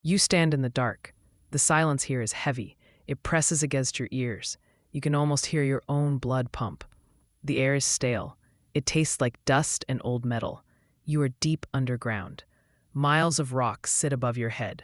You stand in the dark. The silence here is heavy. It presses against your ears. You can almost hear your own blood pump. The air is stale. It tastes like dust and old metal. You are deep underground. Miles of rock sit above your head.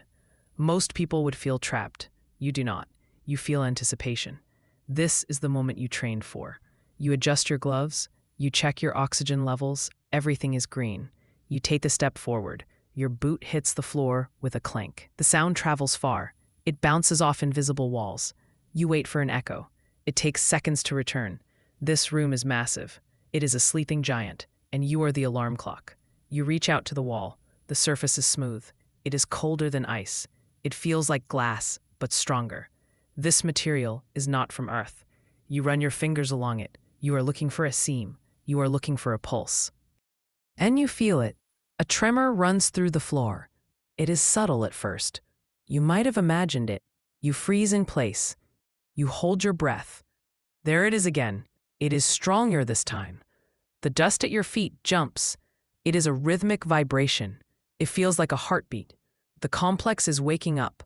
Most people would feel trapped. You do not. You feel anticipation. This is the moment you trained for. You adjust your gloves. You check your oxygen levels. Everything is green. You take a step forward. Your boot hits the floor with a clank. The sound travels far. It bounces off invisible walls. You wait for an echo. It takes seconds to return. This room is massive. It is a sleeping giant, and you are the alarm clock. You reach out to the wall. The surface is smooth. It is colder than ice. It feels like glass, but stronger. This material is not from Earth. You run your fingers along it. You are looking for a seam. You are looking for a pulse. And you feel it. A tremor runs through the floor. It is subtle at first. You might have imagined it. You freeze in place. You hold your breath. There it is again. It is stronger this time. The dust at your feet jumps. It is a rhythmic vibration. It feels like a heartbeat. The complex is waking up.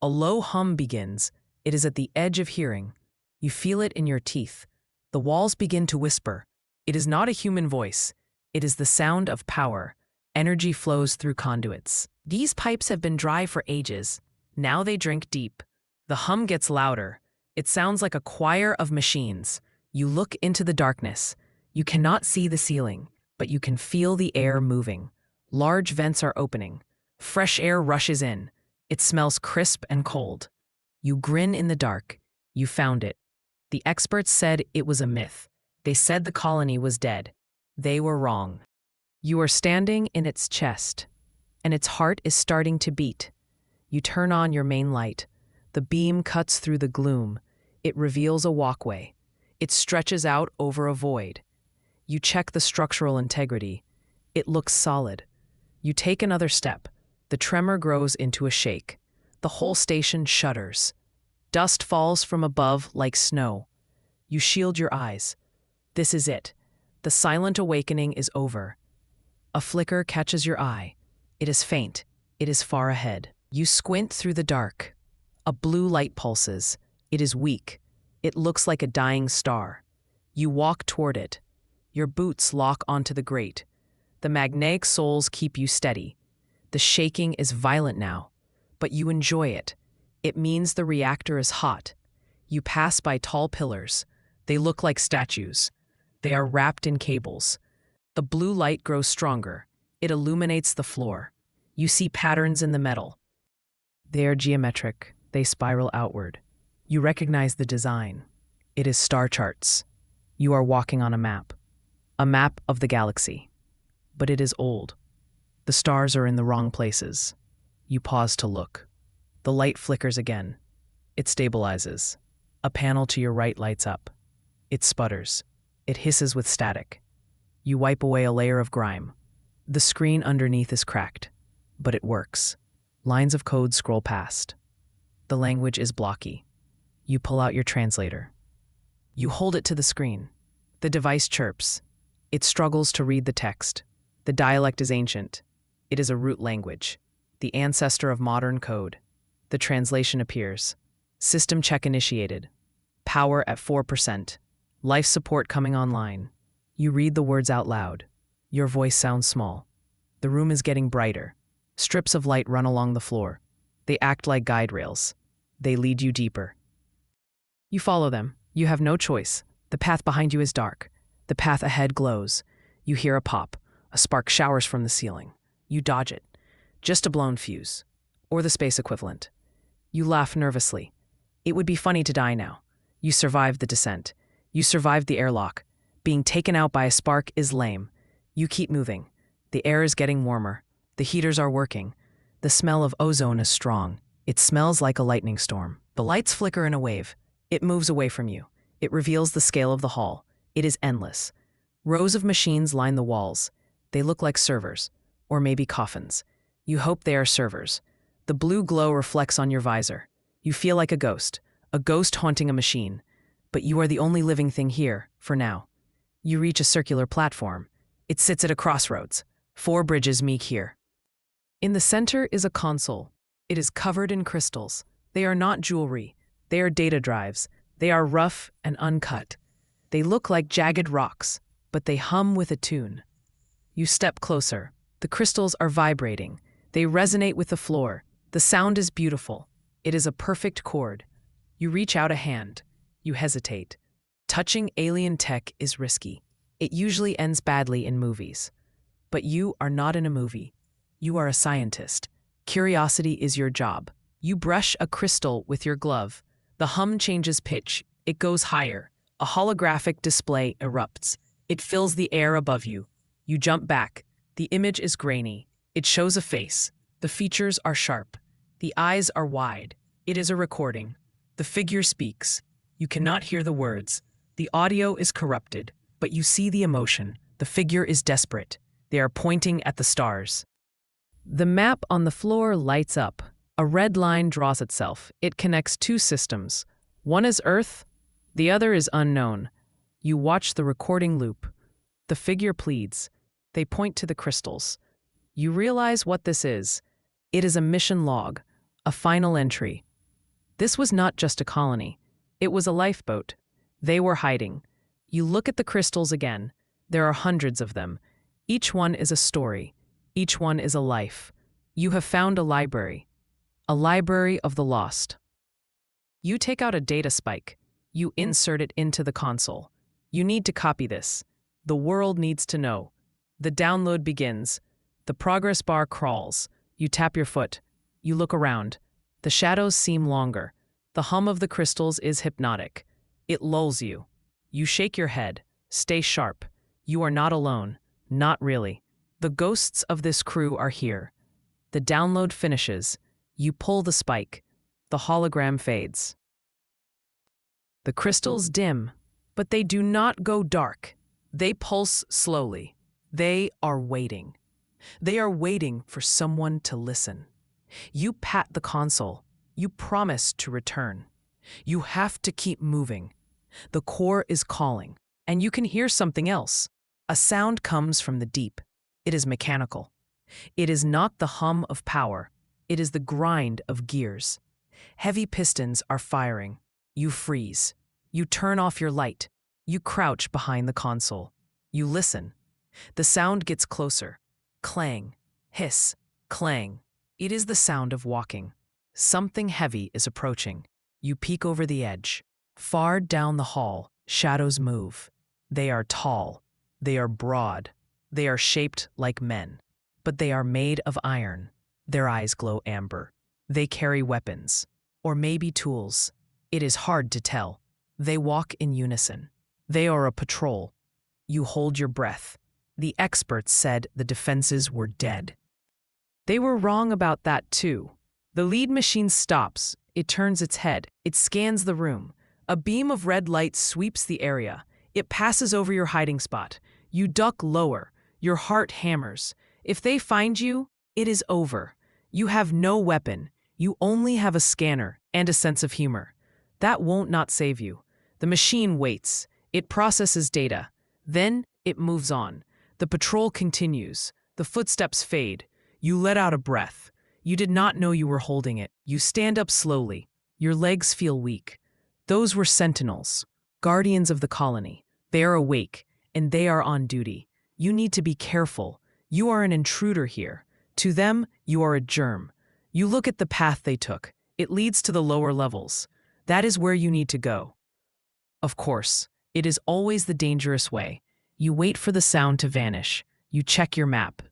A low hum begins. It is at the edge of hearing. You feel it in your teeth. The walls begin to whisper. It is not a human voice. It is the sound of power. Energy flows through conduits. These pipes have been dry for ages. Now they drink deep. The hum gets louder. It sounds like a choir of machines. You look into the darkness. You cannot see the ceiling, but you can feel the air moving. Large vents are opening. Fresh air rushes in. It smells crisp and cold. You grin in the dark. You found it. The experts said it was a myth. They said the colony was dead. They were wrong. You are standing in its chest, and its heart is starting to beat. You turn on your main light. The beam cuts through the gloom. It reveals a walkway. It stretches out over a void. You check the structural integrity. It looks solid. You take another step. The tremor grows into a shake. The whole station shudders. Dust falls from above like snow. You shield your eyes. This is it. The silent awakening is over. A flicker catches your eye. It is faint. It is far ahead. You squint through the dark. A blue light pulses. It is weak. It looks like a dying star. You walk toward it. Your boots lock onto the grate. The magnetic soles keep you steady. The shaking is violent now, but you enjoy it. It means the reactor is hot. You pass by tall pillars. They look like statues. They are wrapped in cables. The blue light grows stronger. It illuminates the floor. You see patterns in the metal. They are geometric. They spiral outward. You recognize the design. It is star charts. You are walking on a map of the galaxy. But it is old. The stars are in the wrong places. You pause to look. The light flickers again. It stabilizes. A panel to your right lights up. It sputters. It hisses with static. You wipe away a layer of grime. The screen underneath is cracked, but it works. Lines of code scroll past. The language is blocky. You pull out your translator. You hold it to the screen. The device chirps. It struggles to read the text. The dialect is ancient. It is a root language, the ancestor of modern code. The translation appears. System check initiated. Power at 4%. Life support coming online. You read the words out loud. Your voice sounds small. The room is getting brighter. Strips of light run along the floor. They act like guide rails. They lead you deeper. You follow them. You have no choice. The path behind you is dark. The path ahead glows. You hear a pop. A spark showers from the ceiling. You dodge it. Just a blown fuse. Or the space equivalent. You laugh nervously. It would be funny to die now. You survived the descent. You survived the airlock. Being taken out by a spark is lame. You keep moving. The air is getting warmer. The heaters are working. The smell of ozone is strong. It smells like a lightning storm. The lights flicker in a wave. It moves away from you. It reveals the scale of the hall. It is endless. Rows of machines line the walls. They look like servers, or maybe coffins. You hope they are servers. The blue glow reflects on your visor. You feel like a ghost haunting a machine. But you are the only living thing here, for now. You reach a circular platform. It sits at a crossroads. 4 bridges meet here. In the center is a console. It is covered in crystals. They are not jewelry. They are data drives. They are rough and uncut. They look like jagged rocks, but they hum with a tune. You step closer. The crystals are vibrating. They resonate with the floor. The sound is beautiful. It is a perfect chord. You reach out a hand. You hesitate. Touching alien tech is risky. It usually ends badly in movies. But you are not in a movie. You are a scientist. Curiosity is your job. You brush a crystal with your glove. The hum changes pitch. It goes higher. A holographic display erupts. It fills the air above you. You jump back. The image is grainy. It shows a face. The features are sharp. The eyes are wide. It is a recording. The figure speaks. You cannot hear the words. The audio is corrupted, but you see the emotion. The figure is desperate. They are pointing at the stars. The map on the floor lights up. A red line draws itself. It connects two systems. One is Earth, the other is unknown. You watch the recording loop. The figure pleads. They point to the crystals. You realize what this is. It is a mission log, a final entry. This was not just a colony. It was a lifeboat. They were hiding. You look at the crystals again. There are hundreds of them. Each one is a story. Each one is a life. You have found a library of the lost. You take out a data spike. You insert it into the console. You need to copy this. The world needs to know. The download begins. The progress bar crawls. You tap your foot. You look around. The shadows seem longer. The hum of the crystals is hypnotic. It lulls you. You shake your head. Stay sharp. You are not alone. Not really. The ghosts of this crew are here. The download finishes. You pull the spike. The hologram fades. The crystals dim, but they do not go dark. They pulse slowly. They are waiting. They are waiting for someone to listen. You pat the console. You promise to return. You have to keep moving. The core is calling, and you can hear something else. A sound comes from the deep. It is mechanical. It is not the hum of power. It is the grind of gears. Heavy pistons are firing. You freeze. You turn off your light. You crouch behind the console. You listen. The sound gets closer. Clang, hiss, clang. It is the sound of walking. Something heavy is approaching. You peek over the edge. Far down the hall, shadows move. They are tall. They are broad. They are shaped like men. But they are made of iron. Their eyes glow amber. They carry weapons. Or maybe tools. It is hard to tell. They walk in unison. They are a patrol. You hold your breath. The experts said the defenses were dead. They were wrong about that too. The lead machine stops. It turns its head. It scans the room. A beam of red light sweeps the area. It passes over your hiding spot. You duck lower. Your heart hammers. If they find you, it is over. You have no weapon. You only have a scanner and a sense of humor. That won't not save you. The machine waits. It processes data. Then it moves on. The patrol continues. The footsteps fade. You let out a breath. You did not know you were holding it. You stand up slowly. Your legs feel weak. Those were sentinels, guardians of the colony. They are awake, and they are on duty. You need to be careful. You are an intruder here. To them, you are a germ. You look at the path they took. It leads to the lower levels. That is where you need to go. Of course, it is always the dangerous way. You wait for the sound to vanish. You check your map.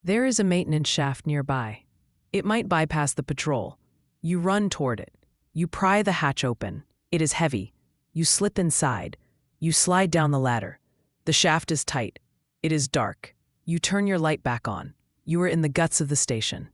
There is a maintenance shaft nearby. It might bypass the patrol. You run toward it. You pry the hatch open. It is heavy. You slip inside. You slide down the ladder. The shaft is tight. It is dark. You turn your light back on. You are in the guts of the station.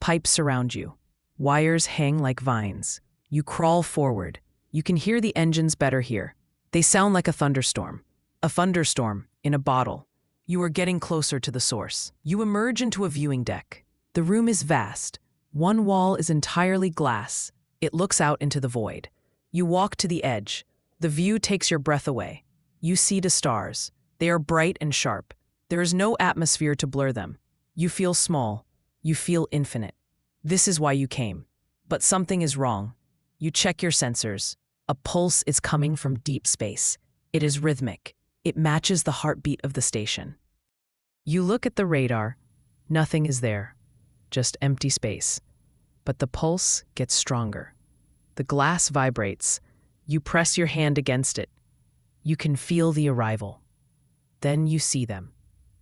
Pipes surround you. Wires hang like vines. You crawl forward. You can hear the engines better here. They sound like a thunderstorm. A thunderstorm in a bottle. You are getting closer to the source. You emerge into a viewing deck. The room is vast. One wall is entirely glass. It looks out into the void. You walk to the edge. The view takes your breath away. You see the stars. They are bright and sharp. There is no atmosphere to blur them. You feel small. You feel infinite. This is why you came. But something is wrong. You check your sensors. A pulse is coming from deep space. It is rhythmic. It matches the heartbeat of the station. You look at the radar. Nothing is there. Just empty space. But the pulse gets stronger. The glass vibrates. You press your hand against it. You can feel the arrival. Then you see them.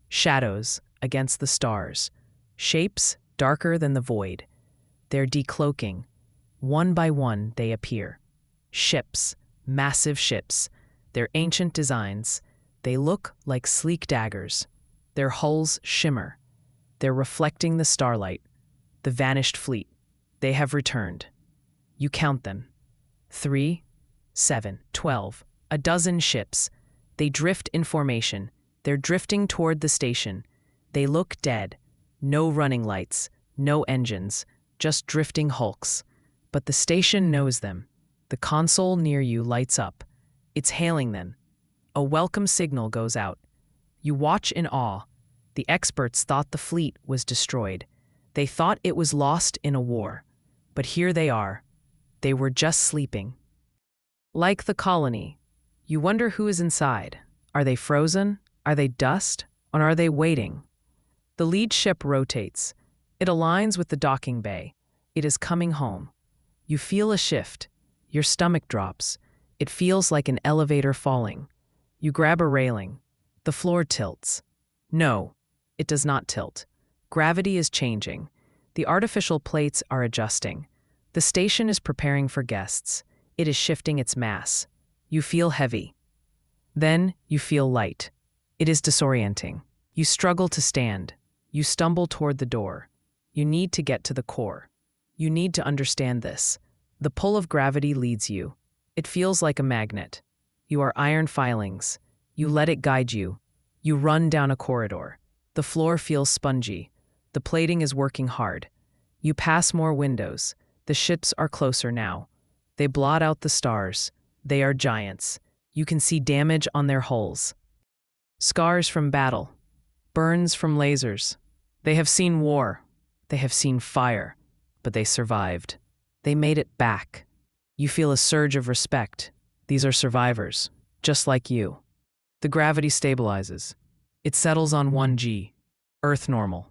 Shadows against the stars. Shapes darker than the void. They're decloaking. One by one they appear. Ships, massive ships. They're ancient designs. They look like sleek daggers. Their hulls shimmer. They're reflecting the starlight. The vanished fleet. They have returned. You count them. 3, 7, 12. A dozen ships. They drift in formation. They're drifting toward the station. They look dead. No running lights. No engines. Just drifting hulks. But the station knows them. The console near you lights up. It's hailing them. A welcome signal goes out. You watch in awe. The experts thought the fleet was destroyed. They thought it was lost in a war. But here they are. They were just sleeping. Like the colony, you wonder who is inside. Are they frozen? Are they dust? Or are they waiting? The lead ship rotates. It aligns with the docking bay. It is coming home. You feel a shift. Your stomach drops. It feels like an elevator falling. You grab a railing. The floor tilts. No, it does not tilt. Gravity is changing. The artificial plates are adjusting. The station is preparing for guests. It is shifting its mass. You feel heavy. Then you feel light. It is disorienting. You struggle to stand. You stumble toward the door. You need to get to the core. You need to understand this. The pull of gravity leads you. It feels like a magnet. You are iron filings. You let it guide you. You run down a corridor. The floor feels spongy. The plating is working hard. You pass more windows. The ships are closer now. They blot out the stars. They are giants. You can see damage on their hulls. Scars from battle. Burns from lasers. They have seen war. They have seen fire. But they survived. They made it back. You feel a surge of respect. These are survivors, just like you. The gravity stabilizes. It settles on 1G, Earth normal.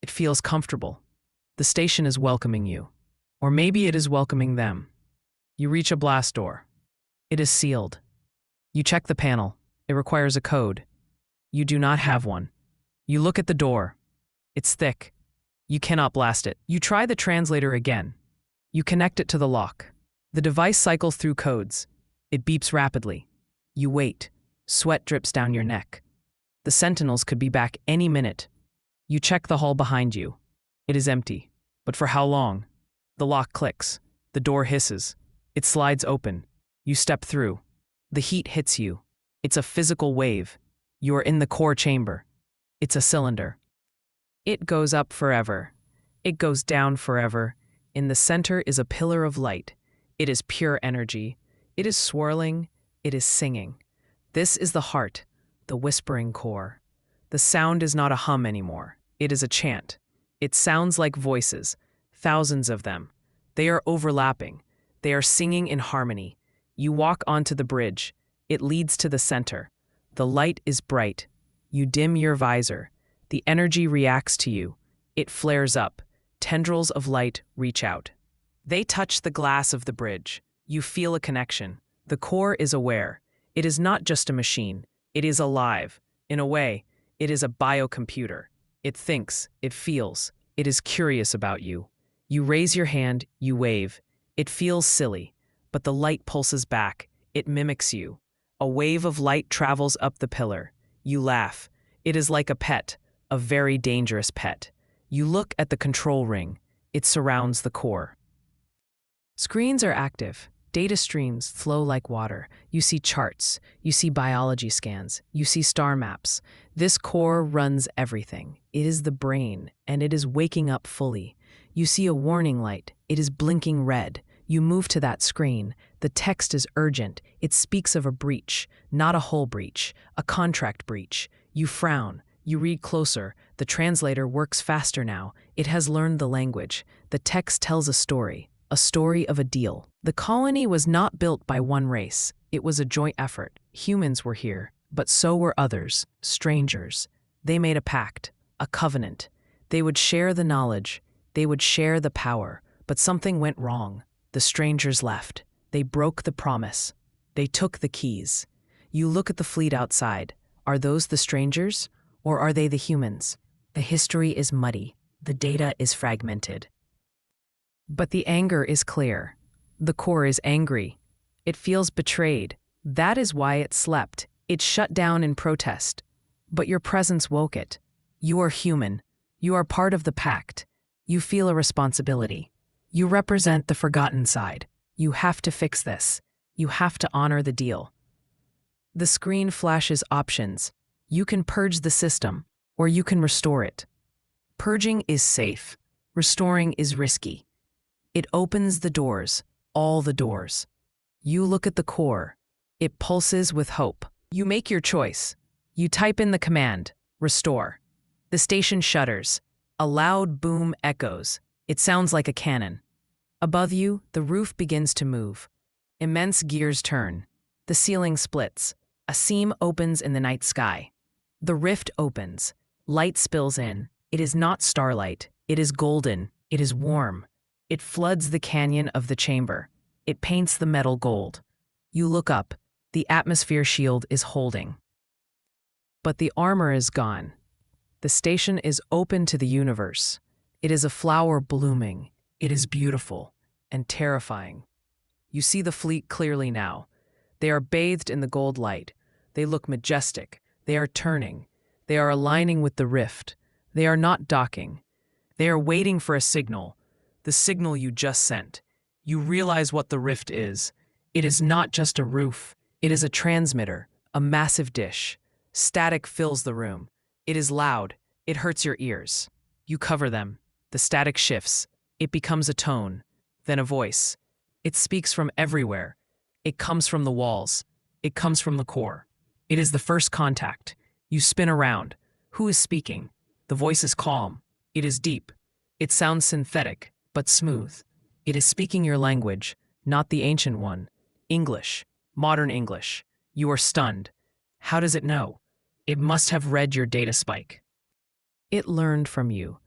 It feels comfortable. The station is welcoming you. Or maybe it is welcoming them. You reach a blast door. It is sealed. You check the panel. It requires a code. You do not have one. You look at the door. It's thick. You cannot blast it. You try the translator again. You connect it to the lock. The device cycles through codes. It beeps rapidly. You wait. Sweat drips down your neck. The sentinels could be back any minute. You check the hull behind you. It is empty. But for how long? The lock clicks. The door hisses. It slides open. You step through. The heat hits you. It's a physical wave. You are in the core chamber. It's a cylinder. It goes up forever. It goes down forever. In the center is a pillar of light. It is pure energy. It is swirling. It is singing. This is the heart, the whispering core. The sound is not a hum anymore. It is a chant. It sounds like voices, thousands of them. They are overlapping. They are singing in harmony. You walk onto the bridge. It leads to the center. The light is bright. You dim your visor. The energy reacts to you. It flares up. Tendrils of light reach out. They touch the glass of the bridge. You feel a connection. The core is aware. It is not just a machine. It is alive. In a way, it is a biocomputer. It thinks, it feels, it is curious about you. You raise your hand, you wave. It feels silly, but the light pulses back. It mimics you. A wave of light travels up the pillar. You laugh. It is like a pet, a very dangerous pet. You look at the control ring. It surrounds the core. Screens are active. Data streams flow like water. You see charts. You see biology scans. You see star maps. This core runs everything. It is the brain, and it is waking up fully. You see a warning light. It is blinking red. You move to that screen. The text is urgent. It speaks of a breach, not a whole breach, a contract breach. You frown. You read closer. The translator works faster now. It has learned the language. The text tells a story of a deal. The colony was not built by one race. It was a joint effort. Humans were here, but so were others, strangers. They made a pact, a covenant. They would share the knowledge. They would share the power. But something went wrong. The strangers left. They broke the promise. They took the keys. You look at the fleet outside. Are those the strangers, or are they the humans? The history is muddy. The data is fragmented. But the anger is clear. The core is angry. It feels betrayed. That is why it slept. It shut down in protest. But your presence woke it. You are human. You are part of the pact. You feel a responsibility. You represent the forgotten side. You have to fix this. You have to honor the deal. The screen flashes options. You can purge the system, or you can restore it. Purging is safe. Restoring is risky. It opens the doors, all the doors. You look at the core. It pulses with hope. You make your choice. You type in the command, restore. The station shudders. A loud boom echoes. It sounds like a cannon. Above you, the roof begins to move. Immense gears turn. The ceiling splits. A seam opens in the night sky. The rift opens. Light spills in. It is not starlight. It is golden. It is warm. It floods the canyon of the chamber. It paints the metal gold. You look up. The atmosphere shield is holding. But the armor is gone. The station is open to the universe. It is a flower blooming. It is beautiful and terrifying. You see the fleet clearly now. They are bathed in the gold light. They look majestic. They are turning. They are aligning with the rift. They are not docking. They are waiting for a signal. The signal you just sent. You realize what the rift is. It is not just a roof. It is a transmitter, a massive dish. Static fills the room. It is loud. It hurts your ears. You cover them. The static shifts. It becomes a tone, then a voice. It speaks from everywhere. It comes from the walls. It comes from the core. It is the first contact. You spin around. Who is speaking? The voice is calm. It is deep. It sounds synthetic, but smooth. It is speaking your language, not the ancient one. English. Modern English. You are stunned. How does it know? It must have read your data spike. It learned from you.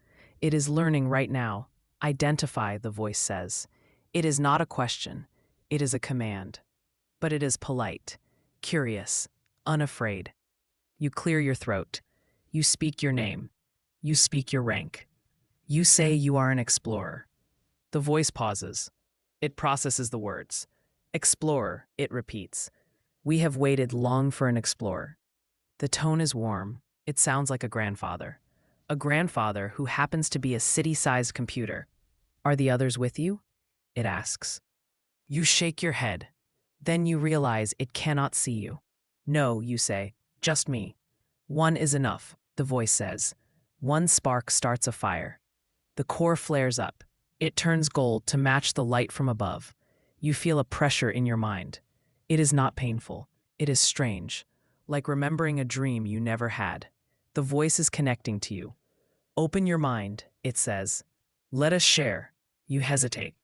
It is learning right now. Identify, the voice says. It is not a question. It is a command. But it is polite, curious, unafraid. You clear your throat. You speak your name. You speak your rank. You say you are an explorer. The voice pauses. It processes the words. Explorer, it repeats. We have waited long for an explorer. The tone is warm. It sounds like a grandfather. A grandfather who happens to be a city-sized computer. Are the others with you? It asks. You shake your head. Then you realize it cannot see you. No, you say, just me. One is enough, the voice says. One spark starts a fire. The core flares up. It turns gold to match the light from above. You feel a pressure in your mind. It is not painful. It is strange, like remembering a dream you never had. The voice is connecting to you. Open your mind, it says. Let us share. You hesitate.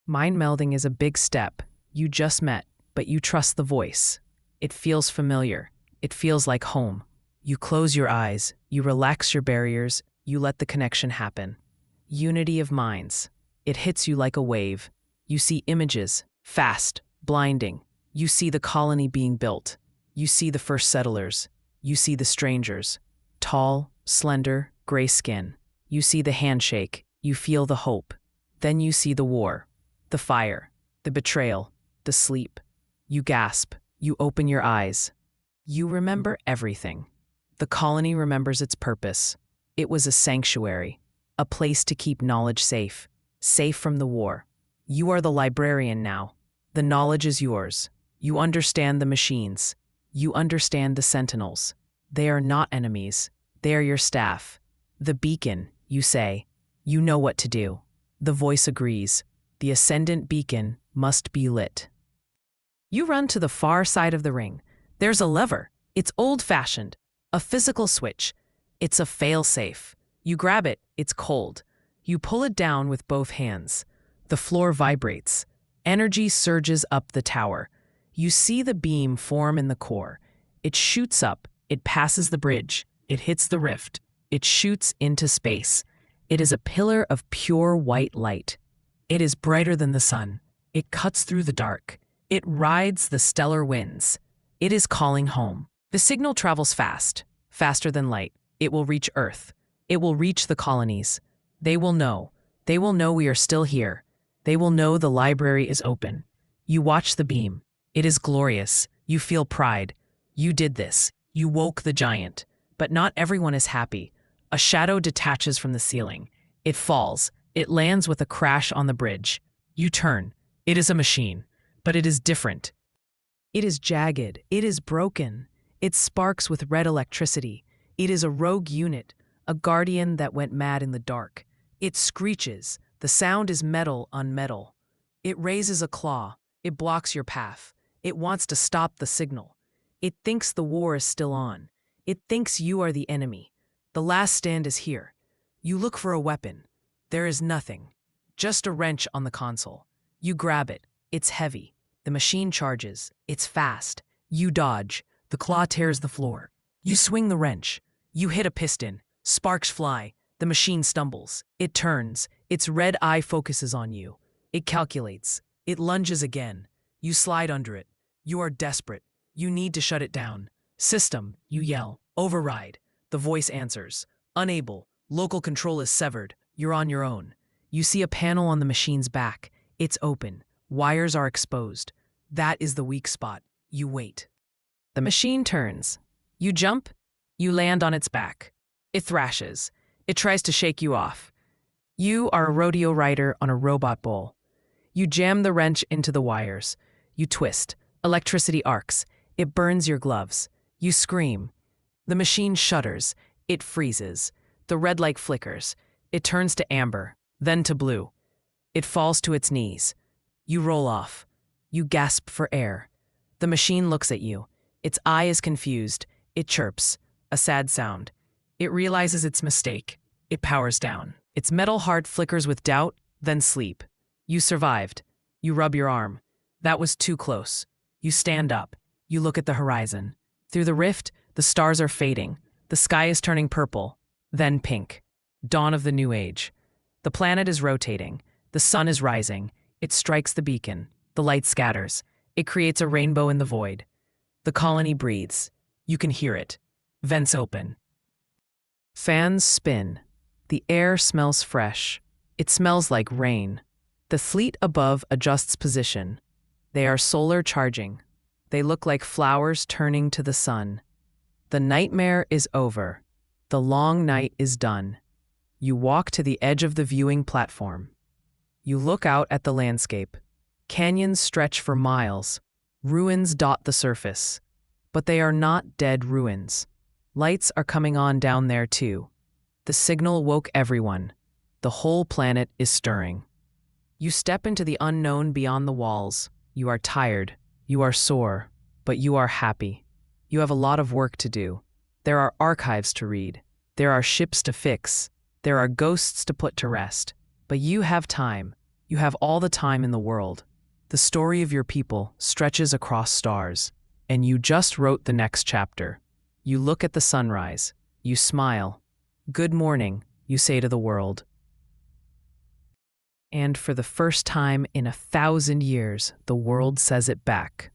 Mind melding is a big step. You just met, but you trust the voice. It feels familiar. It feels like home. You close your eyes. You relax your barriers. You let the connection happen. Unity of minds. It hits you like a wave. You see images, fast, blinding. You see the colony being built. You see the first settlers. You see the strangers. Tall, slender, gray skin. You see the handshake. You feel the hope. Then you see the war, the fire, the betrayal, the sleep. You gasp. You open your eyes. You remember everything. The colony remembers its purpose. It was a sanctuary, a place to keep knowledge safe, safe from the war. You are the librarian now. The knowledge is yours. You understand the machines. You understand the sentinels. They are not enemies. They are your staff. The beacon, you say. You know what to do. The voice agrees. The ascendant beacon must be lit. You run to the far side of the ring. There's a lever. It's old-fashioned. A physical switch. It's a fail-safe. You grab it, it's cold. You pull it down with both hands. The floor vibrates. Energy surges up the tower. You see the beam form in the core. It shoots up, it passes the bridge, it hits the rift, it shoots into space. It is a pillar of pure white light. It is brighter than the sun. It cuts through the dark. It rides the stellar winds. It is calling home. The signal travels fast, faster than light. It will reach Earth. It will reach the colonies. They will know. They will know we are still here. They will know the library is open. You watch the beam. It is glorious. You feel pride. You did this. You woke the giant. But not everyone is happy. A shadow detaches from the ceiling. It falls. It lands with a crash on the bridge. You turn. It is a machine, but it is different. It is jagged. It is broken. It sparks with red electricity. It is a rogue unit, a guardian that went mad in the dark. It screeches. The sound is metal on metal. It raises a claw. It blocks your path. It wants to stop the signal. It thinks the war is still on. It thinks you are the enemy. The last stand is here. You look for a weapon. There is nothing. Just a wrench on the console. You grab it. It's heavy. The machine charges. It's fast. You dodge. The claw tears the floor. You swing the wrench. You hit a piston. Sparks fly. The machine stumbles. It turns. Its red eye focuses on you. It calculates. It lunges again. You slide under it. You are desperate. You need to shut it down. System, you yell. Override. The voice answers. Unable. Local control is severed. You're on your own. You see a panel on the machine's back. It's open. Wires are exposed. That is the weak spot. You wait. The machine turns. You jump. You land on its back. It thrashes. It tries to shake you off. You are a rodeo rider on a robot bull. You jam the wrench into the wires. You twist. Electricity arcs. It burns your gloves. You scream. The machine shudders. It freezes. The red light flickers. It turns to amber, then to blue. It falls to its knees. You roll off. You gasp for air. The machine looks at you. Its eye is confused. It chirps, a sad sound. It realizes its mistake. It powers down. Its metal heart flickers with doubt, then sleep. You survived. You rub your arm. That was too close. You stand up. You look at the horizon. Through the rift, the stars are fading. The sky is turning purple, then pink. Dawn of the new age. The planet is rotating. The sun is rising. It strikes the beacon. The light scatters. It creates a rainbow in the void. The colony breathes. You can hear it. Vents open. Fans spin. The air smells fresh. It smells like rain. The fleet above adjusts position. They are solar charging. They look like flowers turning to the sun. The nightmare is over. The long night is done. You walk to the edge of the viewing platform. You look out at the landscape. Canyons stretch for miles. Ruins dot the surface. But they are not dead ruins. Lights are coming on down there too. The signal woke everyone. The whole planet is stirring. You step into the unknown beyond the walls. You are tired. You are sore. But you are happy. You have a lot of work to do. There are archives to read. There are ships to fix. There are ghosts to put to rest. But you have time. You have all the time in the world. The story of your people stretches across stars. And you just wrote the next chapter. You look at the sunrise. You smile. Good morning, you say to the world. And for the first time in 1,000 years, the world says it back.